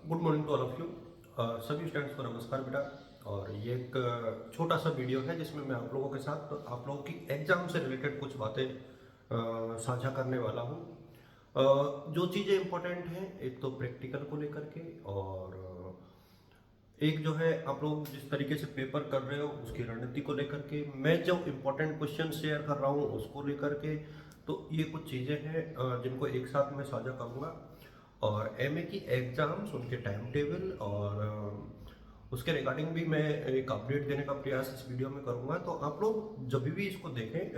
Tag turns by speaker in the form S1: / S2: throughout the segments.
S1: Good morning to all of you. सभी students को नमस्कार बेटा। और ये एक छोटा सा वीडियो है जिसमें मैं आप लोगों के साथ आप लोगों की एग्जाम से रिलेटेड कुछ बातें साझा करने वाला हूँ। जो चीज़ें इंपॉर्टेंट हैं, एक तो प्रैक्टिकल को लेकर के, और एक जो है आप लोग जिस तरीके से पेपर कर रहे हो उसकी रणनीति को लेकर के, मैं जो इम्पोर्टेंट क्वेश्चन शेयर कर रहा हूँ उसको लेकर के। तो ये कुछ चीज़ें हैं जिनको एक साथ मैं साझा करूँगा। और एमए की एग्ज़ाम्स, उनके टाइम टेबल और उसके रिगार्डिंग भी मैं एक अपडेट देने का प्रयास इस वीडियो में करूँगा। तो आप लोग जब भी इसको देखें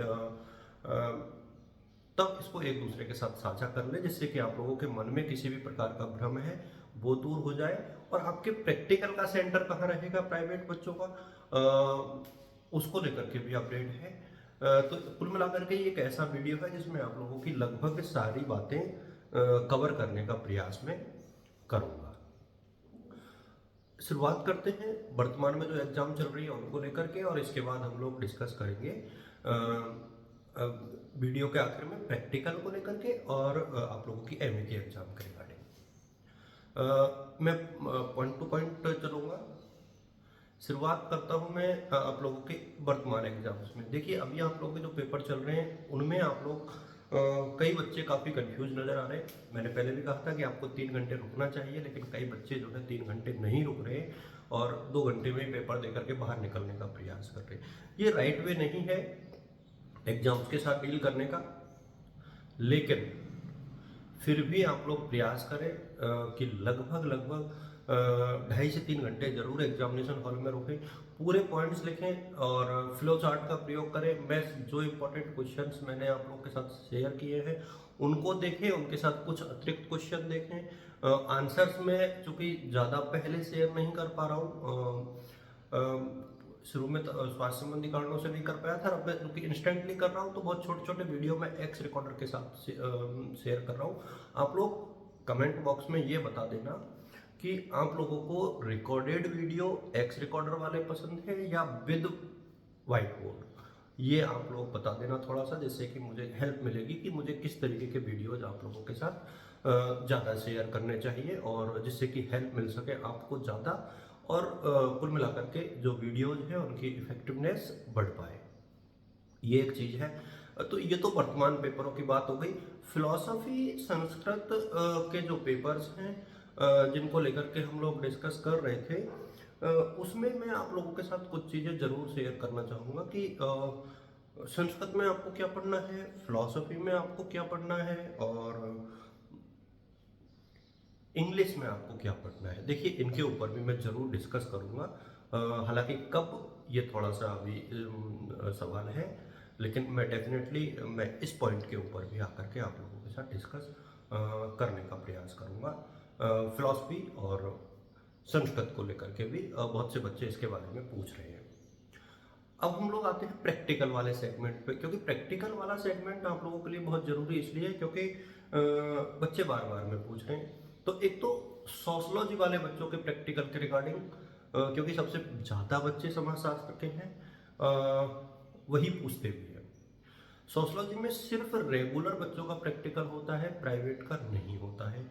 S1: तब इसको एक दूसरे के साथ साझा कर लें, जिससे कि आप लोगों के मन में किसी भी प्रकार का भ्रम है वो दूर हो जाए। और आपके प्रैक्टिकल का सेंटर कहाँ रहेगा प्राइवेट बच्चों का, उसको लेकर के भी अपडेट है। तो कुल मिलाकर के ये एक ऐसा वीडियो है जिसमें आप लोगों की लगभग सारी बातें कवर करने का प्रयास मैं करूँगा। शुरुआत करते हैं वर्तमान में जो एग्जाम चल रही है उनको लेकर के, और इसके बाद हम लोग डिस्कस करेंगे वीडियो के आखिर में प्रैक्टिकल को लेकर के और आप लोगों की एमए की एग्जाम के रिगार्डिंग। मैं पॉइंट टू पॉइंट चलूँगा। शुरुआत करता हूँ मैं आप लोगों के वर्तमान एग्जाम्स में। देखिए, अभी आप लोगों के जो पेपर चल रहे हैं उनमें आप लोग कई बच्चे काफ़ी कंफ्यूज नज़र आ रहे हैं। मैंने पहले भी कहा था कि आपको 3 घंटे रुकना चाहिए, लेकिन कई बच्चे जो है 3 घंटे नहीं रुक रहे और 2 घंटे में ही पेपर देकर के बाहर निकलने का प्रयास कर रहे हैं। ये राइट वे नहीं है एग्जाम्स के साथ डील करने का, लेकिन फिर भी आप लोग प्रयास करें कि लगभग लगभग 2.5 से 3 घंटे जरूर एग्जामिनेशन हॉल में रुकें, पूरे पॉइंट्स लिखें और फ्लो चार्ट का प्रयोग करें। मैं जो इम्पोर्टेंट क्वेश्चंस मैंने आप लोगों के साथ शेयर किए हैं उनको देखें, उनके साथ कुछ अतिरिक्त क्वेश्चन देखें। आंसर्स में चूंकि ज़्यादा पहले शेयर नहीं कर पा रहा हूँ, शुरू में तो स्वास्थ्य संबंधी कारणों से नहीं कर पाया था। अब मैं क्योंकि इंस्टेंटली कर रहा हूँ तो बहुत छोटे छोटे वीडियो में एक्स रिकॉर्डर के साथ शेयर कर रहा हूँ। आप लोग कमेंट बॉक्स में ये बता देना कि आप लोगों को रिकॉर्डेड वीडियो एक्स रिकॉर्डर वाले पसंद है या विद वाइट बोर्ड। ये आप लोग बता देना थोड़ा सा, जिससे कि मुझे हेल्प मिलेगी कि मुझे किस तरीके के वीडियोज आप लोगों के साथ ज़्यादा शेयर करने चाहिए, और जिससे कि हेल्प मिल सके आपको ज़्यादा, और कुल मिलाकर के जो वीडियोज हैं उनकी इफेक्टिवनेस बढ़ पाए। ये एक चीज़ है। तो ये तो वर्तमान पेपरों की बात हो गई। फिलॉसफी संस्कृत के जो पेपर्स हैं जिनको लेकर के हम लोग डिस्कस कर रहे थे, उसमें मैं आप लोगों के साथ कुछ चीज़ें ज़रूर शेयर करना चाहूँगा कि संस्कृत में आपको क्या पढ़ना है, फिलॉसफी में आपको क्या पढ़ना है, और इंग्लिश में आपको क्या पढ़ना है। देखिए, इनके ऊपर भी मैं ज़रूर डिस्कस करूँगा। हालांकि कब, ये थोड़ा सा अभी सवाल है, लेकिन मैं डेफिनेटली मैं इस पॉइंट के ऊपर भी आकर के आप लोगों के साथ डिस्कस करने का प्रयास करूँगा। फिलॉसफी और संस्कृत को लेकर के भी बहुत से बच्चे इसके बारे में पूछ रहे हैं। अब हम लोग आते हैं प्रैक्टिकल वाले सेगमेंट पे, क्योंकि प्रैक्टिकल वाला सेगमेंट आप लोगों के लिए बहुत ज़रूरी इसलिए है क्योंकि बच्चे बार बार में पूछ रहे हैं। तो एक तो सोशलॉजी वाले बच्चों के प्रैक्टिकल के रिगार्डिंग, क्योंकि सबसे ज़्यादा बच्चे समाजशास्त्र के हैं, वही पूछते भी हैं। सोशलॉजी में सिर्फ रेगुलर बच्चों का प्रैक्टिकल होता है, प्राइवेट का नहीं होता है,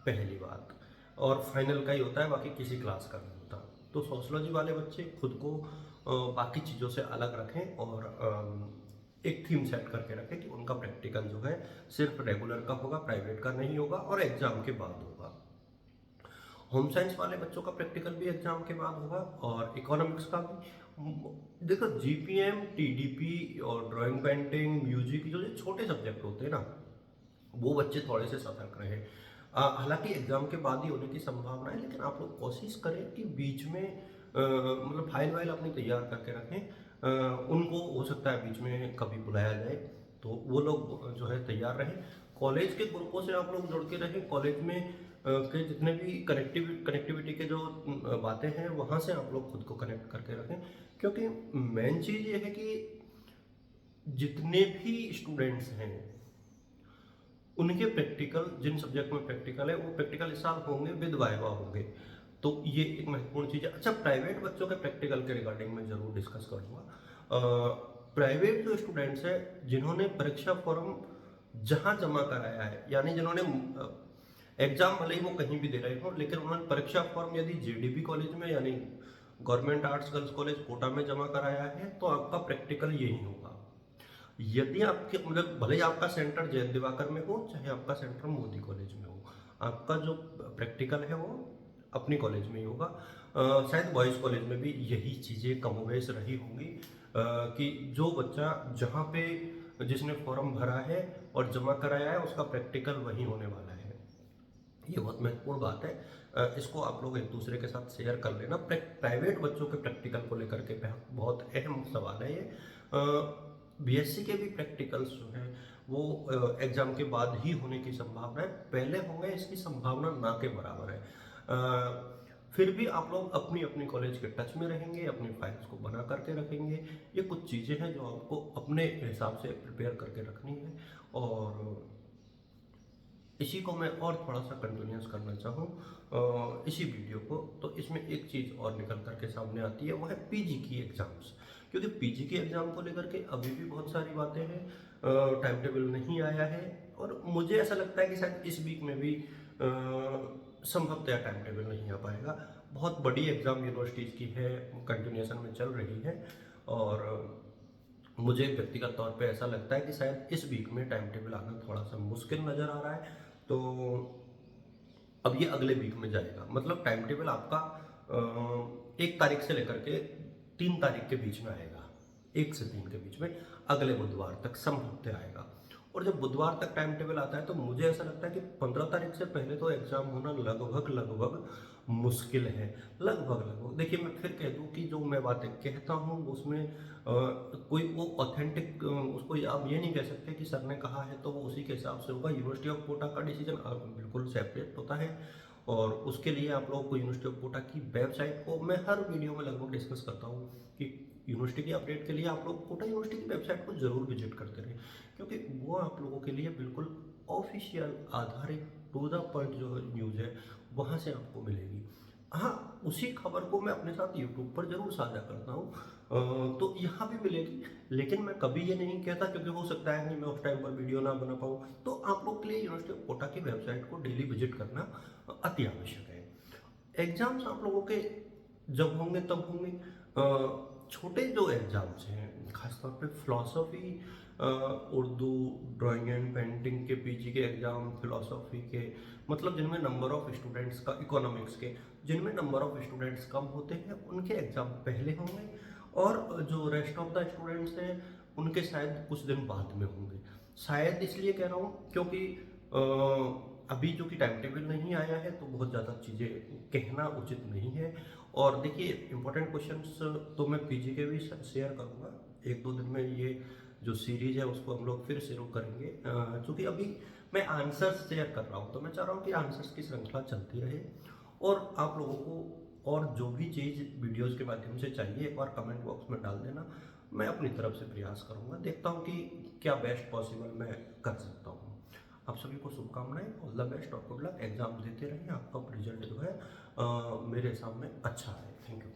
S1: पहली बात। और फाइनल का ही होता है, बाकी किसी क्लास का नहीं होता। तो सोशलॉजी वाले बच्चे खुद को बाकी चीज़ों से अलग रखें और एक थीम सेट करके रखें कि उनका प्रैक्टिकल जो है सिर्फ रेगुलर का होगा, प्राइवेट का नहीं होगा और एग्जाम के बाद होगा। होम साइंस वाले बच्चों का प्रैक्टिकल भी एग्जाम के बाद होगा, और इकोनॉमिक्स का भी। देखो, जीपीएम, टीडीपी और ड्राइंग पेंटिंग, म्यूजिक, जो ये छोटे सब्जेक्ट होते हैं ना, वो बच्चे थोड़े से सतर्क रहे। हालांकि एग्जाम के बाद ही होने की संभावना है, लेकिन आप लोग कोशिश करें कि बीच में मतलब फाइल वाइल अपनी तैयार करके रखें। उनको हो सकता है बीच में कभी बुलाया जाए, तो वो लोग जो है तैयार रहें। कॉलेज के ग्रुपों से आप लोग जुड़ के रहें। कॉलेज में के जितने भी कनेक्टिविटी के जो बातें हैं वहाँ से आप लोग खुद को कनेक्ट करके रखें, क्योंकि मेन चीज़ ये है कि जितने भी स्टूडेंट्स हैं उनके प्रैक्टिकल, जिन सब्जेक्ट में प्रैक्टिकल है वो प्रैक्टिकल इस साल होंगे, विद वाइवा होंगे। तो ये एक महत्वपूर्ण चीज़ है। अच्छा, प्राइवेट बच्चों के प्रैक्टिकल के रिगार्डिंग मैं जरूर डिस्कस करूँगा। प्राइवेट जो स्टूडेंट्स हैं जिन्होंने परीक्षा फॉर्म जहाँ जमा कराया है, यानी जिन्होंने एग्जाम भले ही वो कहीं भी दे रहे हो, लेकिन उन्होंने परीक्षा फॉर्म यदि जेडीबी कॉलेज में यानी government arts girls college Kota में जमा कराया है तो आपका प्रैक्टिकल यही होगा। यदि आपके मतलब भले ही आपका सेंटर जयंत दिवाकर में हो चाहे आपका सेंटर मोदी कॉलेज में हो, आपका जो प्रैक्टिकल है वो अपनी कॉलेज में ही होगा। शायद बॉयज़ कॉलेज में भी यही चीज़ें कमोवेश रही होंगी, कि जो बच्चा जहाँ पे जिसने फॉर्म भरा है और जमा कराया है उसका प्रैक्टिकल वही होने वाला है। ये बहुत महत्वपूर्ण बात है। इसको आप लोग एक दूसरे के साथ शेयर कर लेना। प्राइवेट बच्चों के प्रैक्टिकल को लेकर के बहुत अहम सवाल है ये। बीएससी के भी प्रैक्टिकल्स जो हैं वो एग्जाम के बाद ही होने की संभावना है, पहले होंगे इसकी संभावना ना के बराबर है। फिर भी आप लोग अपनी अपनी कॉलेज के टच में रहेंगे, अपनी फाइल्स को बना करके रखेंगे। ये कुछ चीज़ें हैं जो आपको अपने हिसाब से प्रिपेयर करके रखनी है। और इसी को मैं और थोड़ा सा कंटिन्यूस करना चाहूँ इसी वीडियो को, तो इसमें एक चीज़ और निकल करके सामने आती है, वो है पीजी की एग्ज़ाम्स। क्योंकि पीजी की एग्ज़ाम को लेकर के अभी भी बहुत सारी बातें हैं, टाइम टेबल नहीं आया है और मुझे ऐसा लगता है कि शायद इस वीक में भी संभवतः टाइम टेबल नहीं आ पाएगा। बहुत बड़ी एग्ज़ाम यूनिवर्सिटीज़ की है, कंटिन्यूएशन में चल रही है और मुझे व्यक्तिगत तौर पे ऐसा लगता है कि शायद इस वीक में टाइम टेबल आना थोड़ा सा मुश्किल नज़र आ रहा है। तो अब ये अगले वीक में जाएगा, मतलब टाइम टेबल आपका 1 तारीख से लेकर के 3 तारीख के बीच में आएगा, 1 से 3 के बीच में, अगले बुधवार तक संभवतः आएगा। और जब बुधवार तक टाइम टेबल आता है तो मुझे ऐसा लगता है कि 15 तारीख से पहले तो एग्जाम होना लगभग लगभग मुश्किल है। लगभग देखिए, मैं फिर कह दूं कि जो मैं बातें कहता हूं उसमें कोई वो ऑथेंटिक, उसको आप ये नहीं कह सकते कि सर ने कहा है तो वो उसी के हिसाब से होगा। यूनिवर्सिटी ऑफ कोटा का डिसीजन बिल्कुल सेपरेट होता है और उसके लिए आप लोगों को यूनिवर्सिटी ऑफ कोटा की वेबसाइट को मैं हर वीडियो में लगभग डिस्कस करता हूँ कि यूनिवर्सिटी की अपडेट के लिए आप लोग कोटा यूनिवर्सिटी की वेबसाइट को जरूर विजिट करते रहें, क्योंकि वो आप लोगों के लिए बिल्कुल ऑफिशियल आधारित टू द पॉइंट जो न्यूज़ है वहाँ से आपको मिलेगी। हाँ, उसी खबर को मैं अपने साथ यूट्यूब पर जरूर साझा करता हूँ, तो यहाँ भी मिलेगी, लेकिन मैं कभी ये नहीं कहता क्योंकि हो सकता है कि मैं उस टाइम पर वीडियो ना बना पाऊँ। तो आप लोग के लिए यूनिवर्सिटी ऑफ कोटा की वेबसाइट को डेली विजिट करना अति आवश्यक है। एग्जाम्स आप लोगों के जब होंगे तब होंगे। छोटे जो एग्जाम्स हैं खासतौर पे philosophy, Urdu, drawing and painting के पीजी के एग्जाम, फिलॉसफी के, मतलब जिनमें नंबर ऑफ स्टूडेंट्स का, इकोनॉमिक्स के जिनमें नंबर ऑफ स्टूडेंट्स कम होते हैं उनके एग्जाम पहले होंगे और जो रेस्ट ऑफ द स्टूडेंट्स हैं उनके शायद कुछ दिन बाद में होंगे। शायद इसलिए कह रहा हूँ क्योंकि अभी जो कि टाइम टेबल नहीं आया है तो बहुत ज़्यादा चीज़ें कहना उचित नहीं है। और देखिए, इंपॉर्टेंट क्वेश्चंस तो मैं पीजी के भी शेयर करूँगा 1-2 दिन में। ये जो सीरीज है उसको हम लोग फिर शुरू करेंगे, क्योंकि अभी मैं आंसर्स शेयर कर रहा हूँ तो मैं चाह रहा हूँ कि आंसर्स की श्रृंखला चलती रहे और आप लोगों को और जो भी चीज़ वीडियोज़ के माध्यम से चाहिए एक बार कमेंट बॉक्स में डाल देना। मैं अपनी तरफ से प्रयास करूँगा, देखता हूँ कि क्या बेस्ट पॉसिबल मैं कर सकता हूँ। आप सभी को शुभकामनाएं, ऑल द बेस्ट और गुड लक। एग्जाम देते रहिए, आपका रिजल्ट जो है मेरे हिसाब में अच्छा है। Thank you.